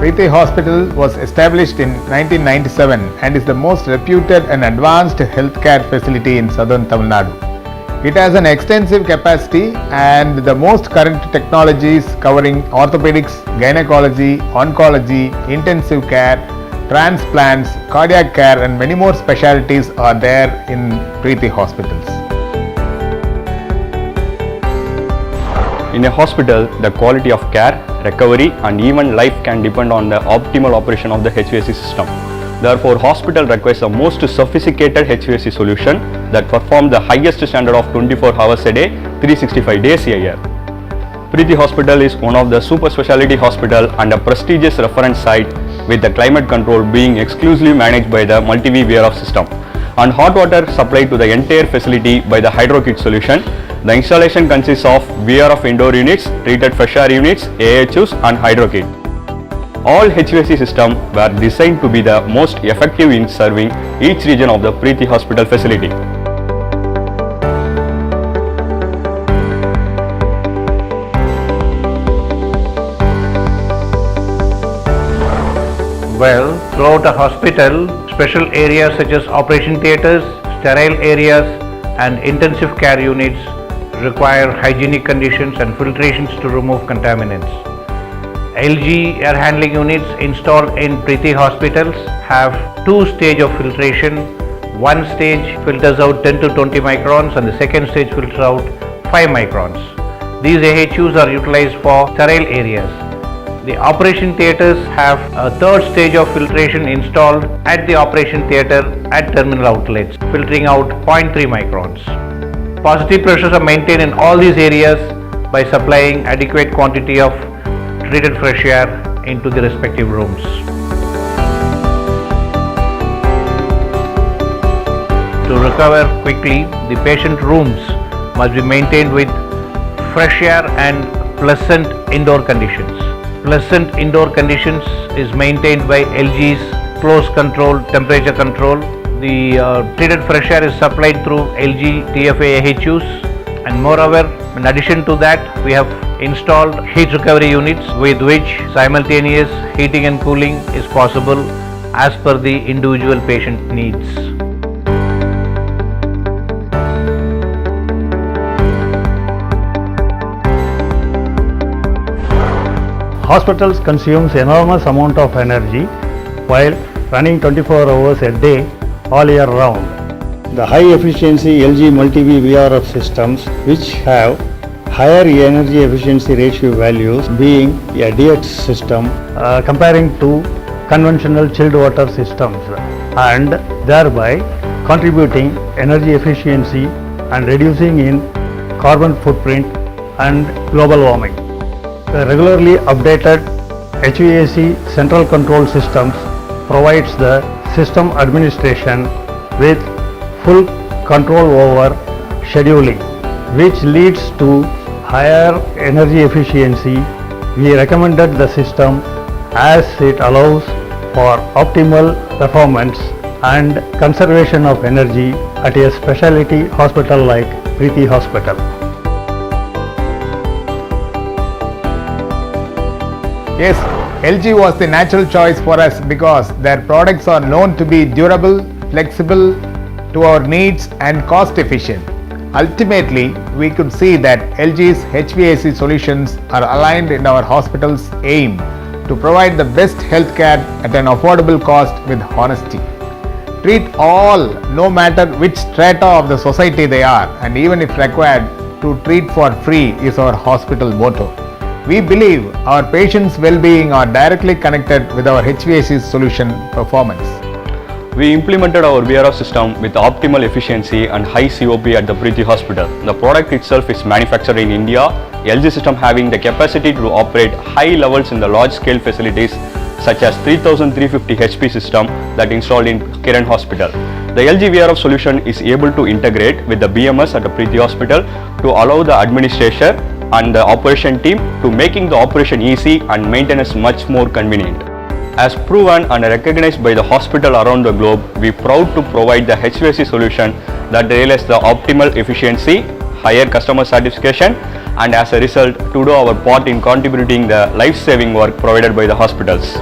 Preeti Hospital was established in 1997 and is the most reputed and advanced healthcare facility in southern Tamil Nadu. It has an extensive capacity and the most current technologies covering orthopedics, gynecology, oncology, intensive care, transplants, cardiac care and many more specialties are there in Preeti Hospitals. In a hospital, the quality of care, recovery and even life can depend on the optimal operation of the HVAC system. Therefore, hospital requires the most sophisticated HVAC solution that performs the highest standard of 24 hours a day, 365 days a year. Preeti Hospital is one of the super specialty hospital and a prestigious reference site with the climate control being exclusively managed by the multi-V VRF system and hot water supplied to the entire facility by the HydroKit solution. The installation consists of VRF indoor units, treated fresh air units, AHUs and HydroKit. All HVAC systems were designed to be the most effective in serving each region of the Preeti Hospital facility. Well, throughout a hospital, special areas such as operation theatres, sterile areas and intensive care units require hygienic conditions and filtrations to remove contaminants. LG air handling units installed in Preeti hospitals have two stages of filtration. One stage filters out 10 to 20 microns and the second stage filters out 5 microns. These AHUs are utilized for sterile areas. The operation theatres have a third stage of filtration installed at the operation theatre at terminal outlets, filtering out 0.3 microns. Positive pressures are maintained in all these areas by supplying adequate quantity of treated fresh air into the respective rooms. To recover quickly, the patient rooms must be maintained with fresh air and pleasant indoor conditions. Pleasant indoor conditions is maintained by LG's close control, temperature control. The treated fresh air is supplied through LG TFA AHUs, and moreover, in addition to that, we have installed heat recovery units with which simultaneous heating and cooling is possible as per the individual patient needs. Hospitals consumes enormous amount of energy while running 24 hours a day all year round. The high efficiency LG multi-V VRF systems, which have higher energy efficiency ratio values, being a DX system comparing to conventional chilled water systems, and thereby contributing energy efficiency and reducing in carbon footprint and global warming. The regularly updated HVAC central control systems provides the system administration with full control over scheduling, which leads to higher energy efficiency. We recommended the system as it allows for optimal performance and conservation of energy at a specialty hospital like Preeti Hospital. Yes, LG was the natural choice for us because their products are known to be durable, flexible to our needs and cost efficient. Ultimately, we could see that LG's HVAC solutions are aligned in our hospital's aim to provide the best healthcare at an affordable cost with honesty. Treat all, no matter which strata of the society they are, and even if required, to treat for free is our hospital motto. We believe our patients' well-being are directly connected with our HVAC solution performance. We implemented our VRF system with optimal efficiency and high COP at the Preeti Hospital. The product itself is manufactured in India, LG system having the capacity to operate high levels in the large-scale facilities such as 3350 HP system that installed in Kiran Hospital. The LG VRF solution is able to integrate with the BMS at the Preeti Hospital to allow the administration and the operation team to making the operation easy and maintenance much more convenient. As proven and recognized by the hospital around the globe, we are proud to provide the HVAC solution that realizes the optimal efficiency, higher customer satisfaction and as a result to do our part in contributing the life-saving work provided by the hospitals.